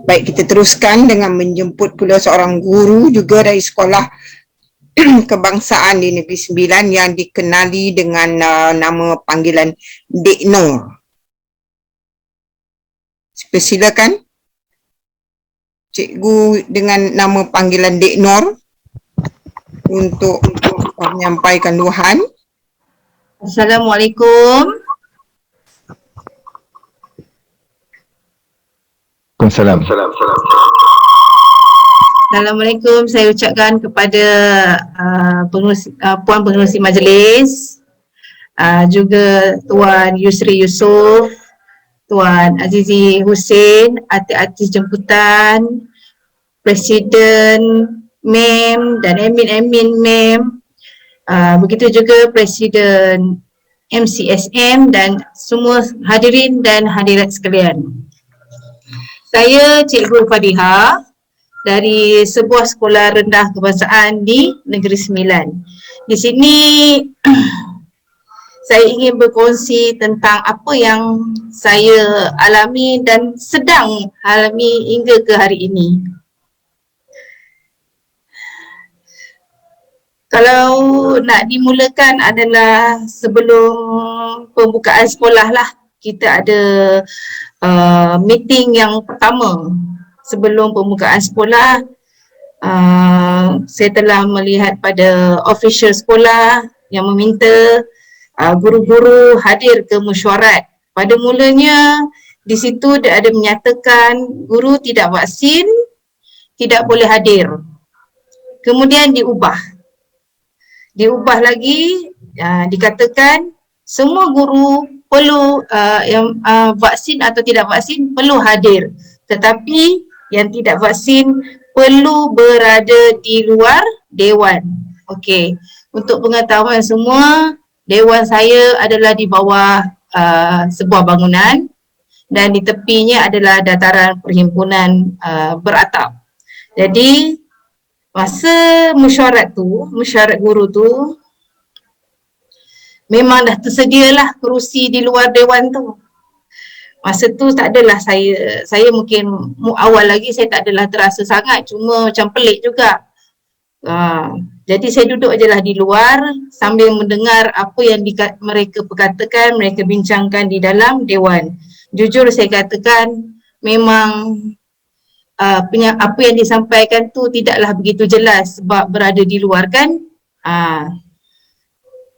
Baik, kita teruskan dengan menjemput pula seorang guru juga dari sekolah kebangsaan di Negeri Sembilan yang dikenali dengan nama panggilan Dek Nur. Silakan cikgu dengan nama panggilan Dek Nur untuk menyampaikan luahan. Assalamualaikum. Assalamualaikum, saya ucapkan kepada Puan Pengerusi Majlis, juga Tuan Yusri Yusof, Tuan Azizi Hussein, artis jemputan, Presiden MEM dan admin MEM, begitu juga Presiden MCSM dan semua hadirin dan hadirat sekalian. Saya Cikgu Fadiha dari sebuah sekolah rendah kebangsaan di Negeri Sembilan. Di sini saya ingin berkongsi tentang apa yang saya alami dan sedang alami hingga ke hari ini. Kalau nak dimulakan adalah sebelum pembukaan sekolah lah, kita ada meeting yang pertama. Sebelum pembukaan sekolah, saya telah melihat pada official sekolah yang meminta guru-guru hadir ke mesyuarat. Pada mulanya di situ dia ada menyatakan guru tidak vaksin, tidak boleh hadir. Kemudian diubah lagi, dikatakan semua guru perlu yang vaksin atau tidak vaksin perlu hadir, tetapi yang tidak vaksin perlu berada di luar dewan. Okey, untuk pengetahuan semua, dewan saya adalah di bawah sebuah bangunan dan di tepinya adalah dataran perhimpunan beratap. Jadi masa mesyuarat guru tu, memang dah tersedialah kerusi di luar dewan tu. Masa tu tak adalah saya mungkin awal lagi saya tak adalah terasa sangat, cuma macam pelik juga. Jadi saya duduk je lah di luar sambil mendengar apa yang mereka perkatakan, mereka bincangkan di dalam dewan. Jujur saya katakan memang apa yang disampaikan tu tidaklah begitu jelas sebab berada di luar kan.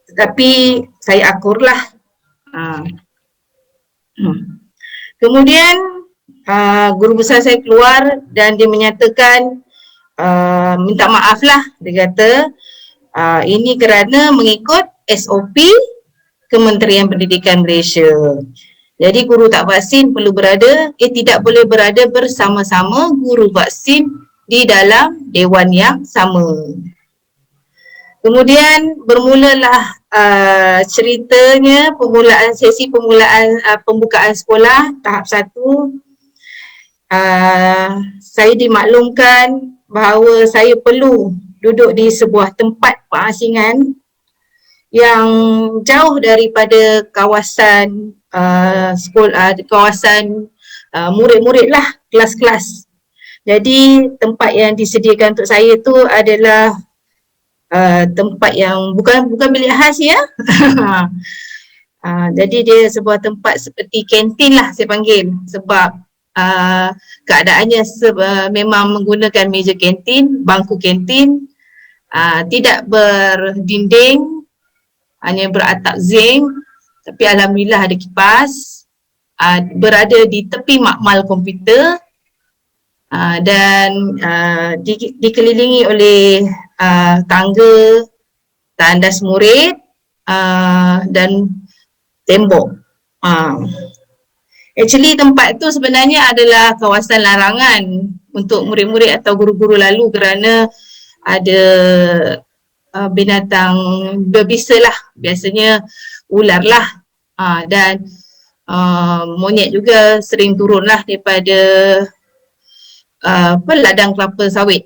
Tetapi saya akurlah. Kemudian guru besar saya keluar dan dia menyatakan minta maaf lah. Dia kata ini kerana mengikut SOP Kementerian Pendidikan Malaysia. Jadi guru tak vaksin perlu tidak boleh berada bersama-sama guru vaksin di dalam dewan yang sama. Kemudian bermulalah ceritanya sesi pembukaan sekolah tahap 1. Saya dimaklumkan bahawa saya perlu duduk di sebuah tempat pengasingan yang jauh daripada kawasan kawasan murid-murid lah, kelas-kelas. Jadi tempat yang disediakan untuk saya tu adalah tempat yang bukan bilik khas ya. Jadi dia sebuah tempat seperti kantin lah saya panggil, sebab keadaannya memang menggunakan meja kantin, bangku kantin, tidak berdinding, hanya beratap zinc, tapi alhamdulillah ada kipas, berada di tepi makmal komputer, dan dikelilingi oleh tangga, tandas murid dan tembok. Actually tempat tu sebenarnya adalah kawasan larangan untuk murid-murid atau guru-guru lalu kerana ada binatang berbisa lah, biasanya ular lah, dan monyet juga sering turun lah daripada ladang kelapa sawit.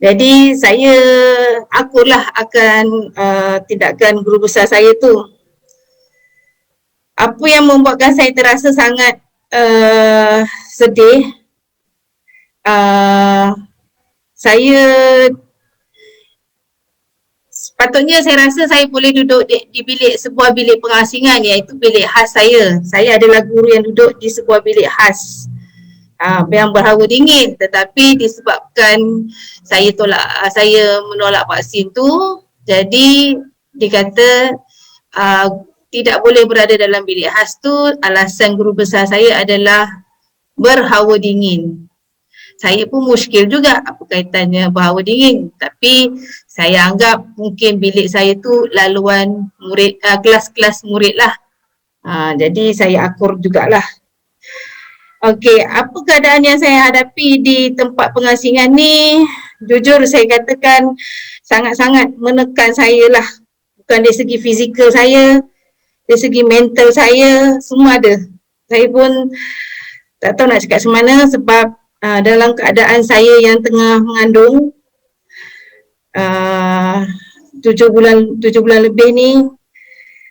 Jadi saya akurlah akan tindakan guru besar saya tu. Apa yang membuatkan saya terasa sangat sedih. Saya sepatutnya saya rasa saya boleh duduk di bilik sebuah bilik pengasingan, iaitu bilik khas saya. Saya adalah guru yang duduk di sebuah bilik khas yang berhawa dingin, tetapi disebabkan saya menolak vaksin tu, jadi dikata tidak boleh berada dalam bilik khas tu. Alasan guru besar saya adalah berhawa dingin. Saya pun muskil juga, apa kaitannya berhawa dingin, tapi saya anggap mungkin bilik saya tu laluan murid, kelas-kelas murid lah. Jadi saya akur jugalah. Okey, apa keadaan yang saya hadapi di tempat pengasingan ni? Jujur saya katakan sangat-sangat menekan saya lah. Bukan dari segi fizikal saya, dari segi mental saya, semua ada. Saya pun tak tahu nak cakap macam mana, sebab dalam keadaan saya yang tengah mengandung 7 bulan lebih ni,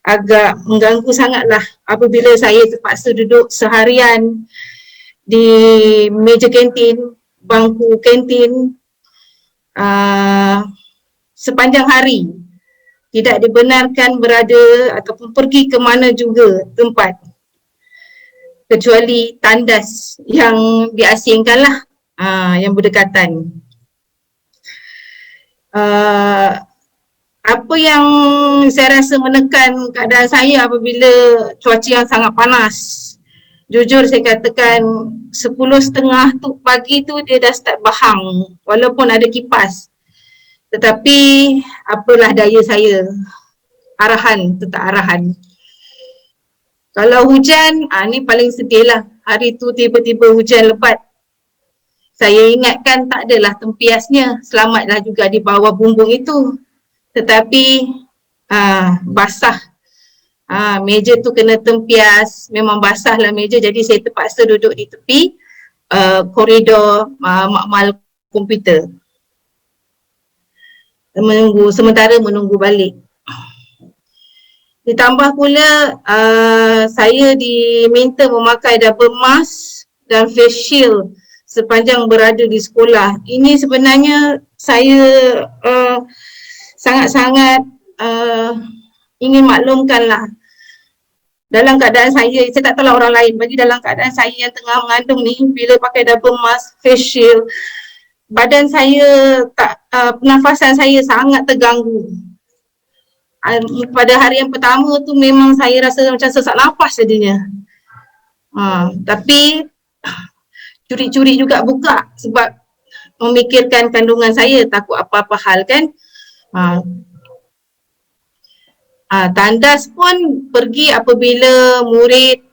agak mengganggu sangatlah apabila saya terpaksa duduk seharian di meja kantin, bangku kantin sepanjang hari, tidak dibenarkan berada ataupun pergi ke mana juga tempat kecuali tandas yang diasingkan lah, yang berdekatan. Apa yang saya rasa menekan keadaan saya apabila cuaca yang sangat panas. Jujur saya katakan 10:30 tu pagi tu dia dah start bahang walaupun ada kipas. Tetapi apalah daya saya, arahan tetap arahan. Kalau hujan, ni paling sedih lah. Hari tu tiba-tiba hujan lebat. Saya ingatkan tak adalah tempiasnya, selamatlah juga di bawah bumbung itu. Tetapi basah. Meja tu kena tempias, memang basah lah meja, jadi saya terpaksa duduk di tepi koridor makmal komputer. Sementara menunggu balik. Ditambah pula saya diminta memakai double mask dan face shield sepanjang berada di sekolah. Ini sebenarnya saya sangat-sangat ingin maklumkanlah. Dalam keadaan saya tak tahulah orang lain, bagi dalam keadaan saya yang tengah mengandung ni, bila pakai double mask, face shield, badan saya pernafasan saya sangat terganggu. Pada hari yang pertama tu memang saya rasa macam sesak nafas jadinya. Tapi curi-curi juga buka sebab memikirkan kandungan saya, takut apa-apa hal kan. Tandas pun pergi apabila murid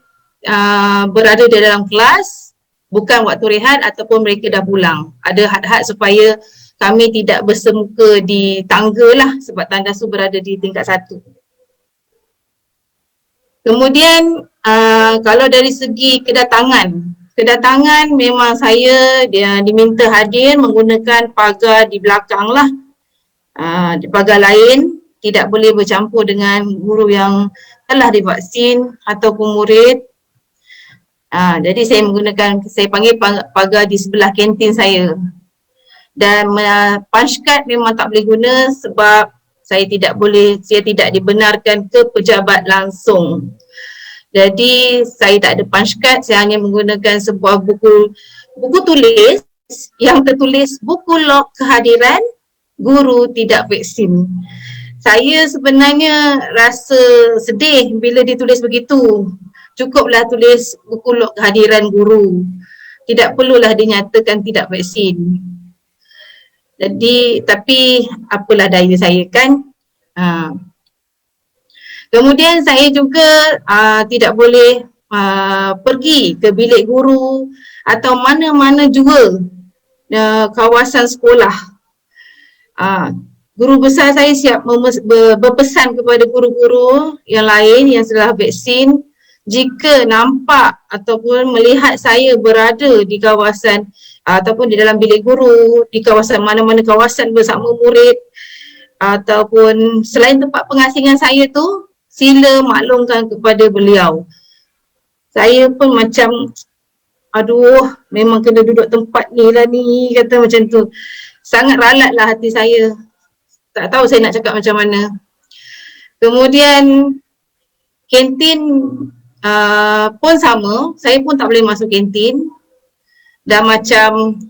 berada di dalam kelas, bukan waktu rehat ataupun mereka dah pulang. Ada had-had supaya kami tidak bersemuka di tangga lah, sebab tandas tu berada di tingkat 1. Kemudian kalau dari segi kedatangan memang saya diminta hadir menggunakan pagar di belakang lah. Di pagar lain, tidak boleh bercampur dengan guru yang telah divaksin ataupun murid. Jadi saya panggil pagar di sebelah kantin saya. Dan punch card memang tak boleh guna sebab saya tidak dibenarkan ke pejabat langsung. Jadi saya tak ada punch card, saya hanya menggunakan sebuah buku tulis yang tertulis buku log kehadiran guru tidak vaksin. Saya sebenarnya rasa sedih bila ditulis begitu. Cukuplah tulis buku log kehadiran guru. Tidak perlulah dinyatakan tidak vaksin. Jadi, tapi apalah daya saya kan. Kemudian saya juga tidak boleh pergi ke bilik guru atau mana-mana juga kawasan sekolah. Guru besar saya siap berpesan kepada guru-guru yang lain yang telah vaksin, jika nampak ataupun melihat saya berada di kawasan ataupun di dalam bilik guru, di kawasan mana-mana kawasan bersama murid ataupun selain tempat pengasingan saya tu, sila maklumkan kepada beliau. Saya pun macam aduh memang kena duduk tempat ni lah ni, kata macam tu. Sangat ralat lah hati saya. Tak tahu saya nak cakap macam mana. Kemudian kantin pun sama, saya pun tak boleh masuk kantin. Dah macam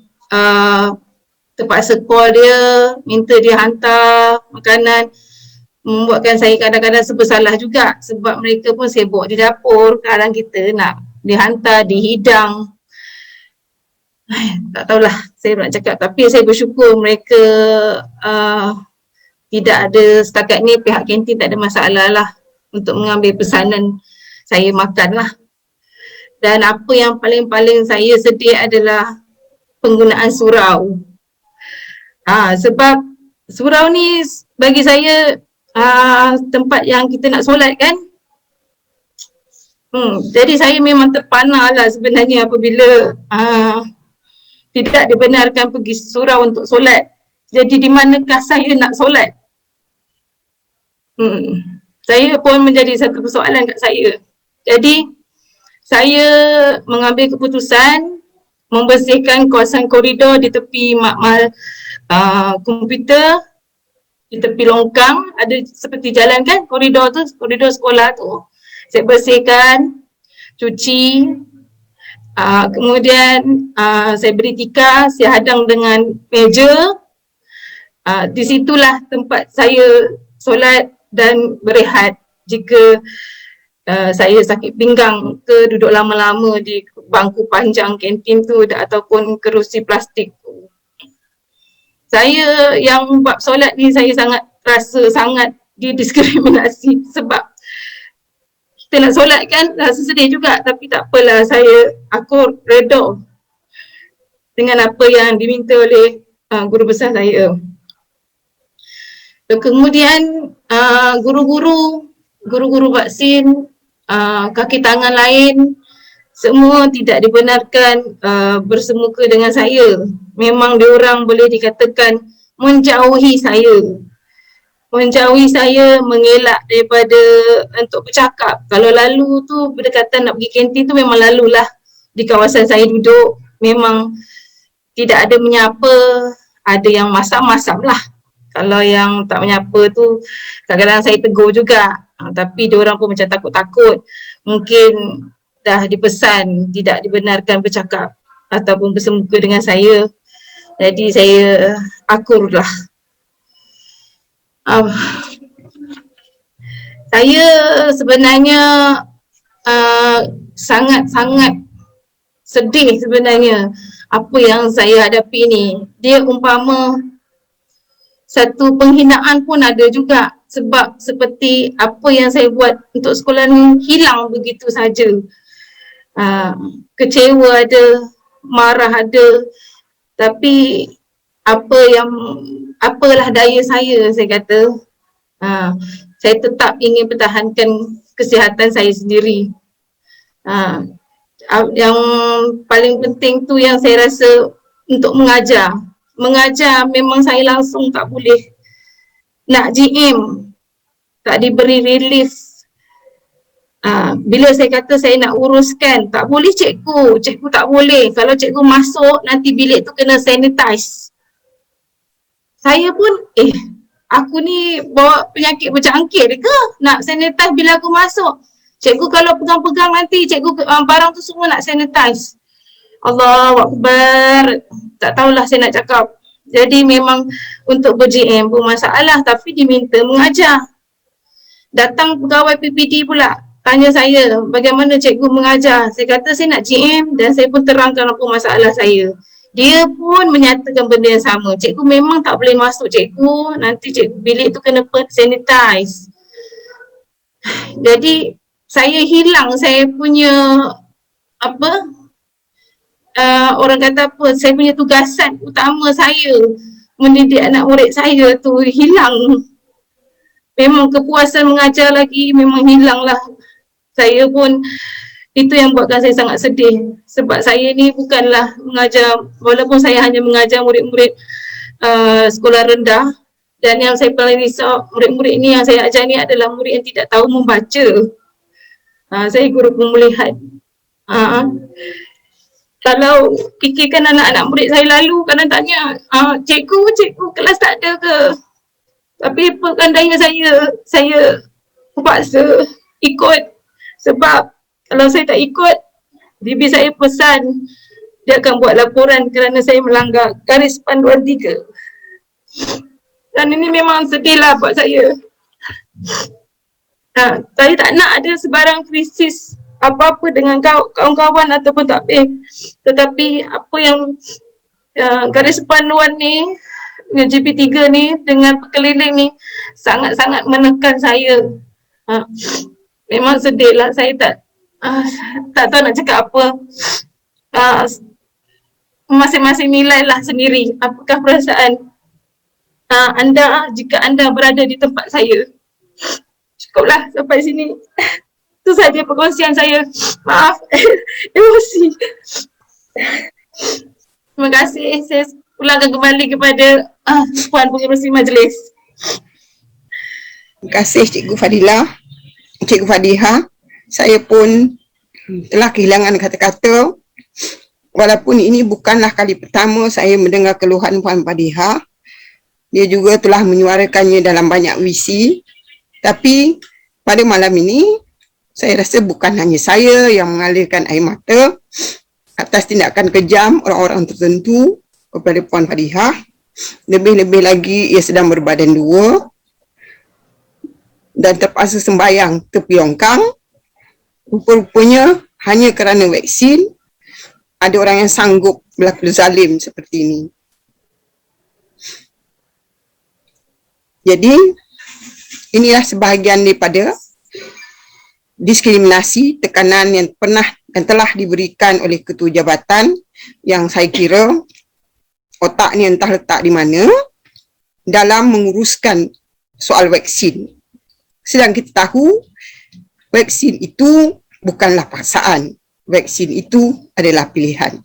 terpaksa call dia, minta dia hantar makanan, membuatkan saya kadang-kadang bersalah juga sebab mereka pun sibuk di dapur, kadang kita nak dihantar, dihidang. Tak tahulah saya nak cakap, tapi saya bersyukur mereka tidak ada, setakat ni pihak kantin tak ada masalah lah untuk mengambil pesanan saya makan lah. Dan apa yang paling-paling saya sedih adalah penggunaan surau. Sebab surau ni bagi saya tempat yang kita nak solat kan. Jadi saya memang terpana lah sebenarnya apabila tidak dibenarkan pergi surau untuk solat. Jadi di manakah saya nak solat? Saya pun menjadi satu persoalan kat saya. Jadi saya mengambil keputusan membersihkan kawasan koridor di tepi makmal komputer, di tepi longkang, ada seperti jalan kan, koridor tu, koridor sekolah tu. Saya bersihkan, cuci, kemudian saya beri tikar, saya hadang dengan meja. Di situlah tempat saya solat dan berehat jika saya sakit pinggang ke duduk lama-lama di bangku panjang kantin tu ataupun kerusi plastik tu. Saya yang bab solat ni saya sangat rasa sangat didiskriminasi sebab kita nak solat kan rasa sedih juga, tapi tak apalah, aku redha dengan apa yang diminta oleh guru besar saya. Kemudian guru-guru vaksin, kaki tangan lain semua tidak dibenarkan bersemuka dengan saya. Memang diorang boleh dikatakan menjauhi saya. Menjauhi saya, mengelak daripada untuk bercakap. Kalau lalu tu berdekatan nak pergi kantin tu memang lalulah di kawasan saya duduk. Memang tidak ada menyapa, ada yang masam-masam lah. Kalau yang tak menyapa tu kadang-kadang saya tegur juga. Tapi diorang pun macam takut-takut. Mungkin dah dipesan tidak dibenarkan bercakap ataupun bersemuka dengan saya. Jadi saya akurlah. Saya sebenarnya sangat-sangat sedih sebenarnya apa yang saya hadapi ni. Dia umpama satu penghinaan pun ada juga sebab seperti apa yang saya buat untuk sekolah ni hilang begitu saja. Kecewa ada, marah ada, tapi apalah daya saya kata. Saya tetap ingin pertahankan kesihatan saya sendiri. Yang paling penting tu yang saya rasa untuk mengajar. Mengajar memang saya langsung tak boleh nak GM, tak diberi relief. Bila saya kata saya nak uruskan, tak boleh cikgu tak boleh. Kalau cikgu masuk nanti bilik tu kena sanitize. Saya pun aku ni bawa penyakit berjangkit ke nak sanitize bila aku masuk. Cikgu kalau pegang-pegang nanti cikgu barang tu semua nak sanitize. Allahu Akbar. Tak tahulah saya nak cakap. Jadi memang untuk ber-GM pun masalah, tapi diminta mengajar. Datang pegawai PPD pula tanya saya bagaimana cikgu mengajar. Saya kata saya nak GM dan saya pun terangkan apa masalah saya. Dia pun menyatakan benda yang sama. Cikgu memang tak boleh masuk cikgu, nanti cikgu bilik tu kena sanitize. Jadi saya hilang saya punya orang kata apa, saya punya tugasan utama saya mendidik anak murid saya tu hilang. Memang kepuasan mengajar lagi memang hilang lah. Saya pun itu yang buatkan saya sangat sedih sebab saya ni bukanlah mengajar, walaupun saya hanya mengajar murid-murid sekolah rendah, dan yang saya paling risau murid-murid ni yang saya ajar ni adalah murid yang tidak tahu membaca. Saya guru pemulihan. Kalau fikirkan anak-anak murid saya lalu kadang tanya, cikgu kelas tak ada ke? Tapi pandainya saya terpaksa ikut sebab kalau saya tak ikut, bibi saya pesan dia akan buat laporan kerana saya melanggar garis panduan 3. Dan ini memang sedih lah buat saya. Saya tak nak ada sebarang krisis apa-apa dengan kawan-kawan ataupun takbir. Tetapi apa yang garis panduan ni, GP3 ni dengan pekeliling ni sangat-sangat menekan saya. Memang sedih lah, saya tak tahu nak cakap apa. Masing-masing nilai lah sendiri apakah perasaan anda jika anda berada di tempat saya. Cukuplah sampai sini. Itu saja perkongsian saya. Maaf, emosi. Terima kasih. Saya ulangkan kembali kepada Puan Pengerusi Majlis. Terima kasih Cikgu Fadilah. Cikgu Fadiha, saya pun telah kehilangan kata-kata. Walaupun ini bukanlah kali pertama saya mendengar keluhan Puan Fadiha. Dia juga telah menyuarakannya dalam banyak visi. Tapi pada malam ini, saya rasa bukan hanya saya yang mengalirkan air mata atas tindakan kejam orang-orang tertentu kepada Puan Fadiha. Lebih-lebih lagi ia sedang berbadan 2 dan terpaksa sembahyang tepi longkang. Rupa-rupanya hanya kerana vaksin ada orang yang sanggup berlaku zalim seperti ini. Jadi inilah sebahagian daripada diskriminasi, tekanan yang pernah dan telah diberikan oleh ketua jabatan yang saya kira otaknya entah letak di mana dalam menguruskan soal vaksin. Sedang kita tahu vaksin itu bukanlah paksaan, vaksin itu adalah pilihan.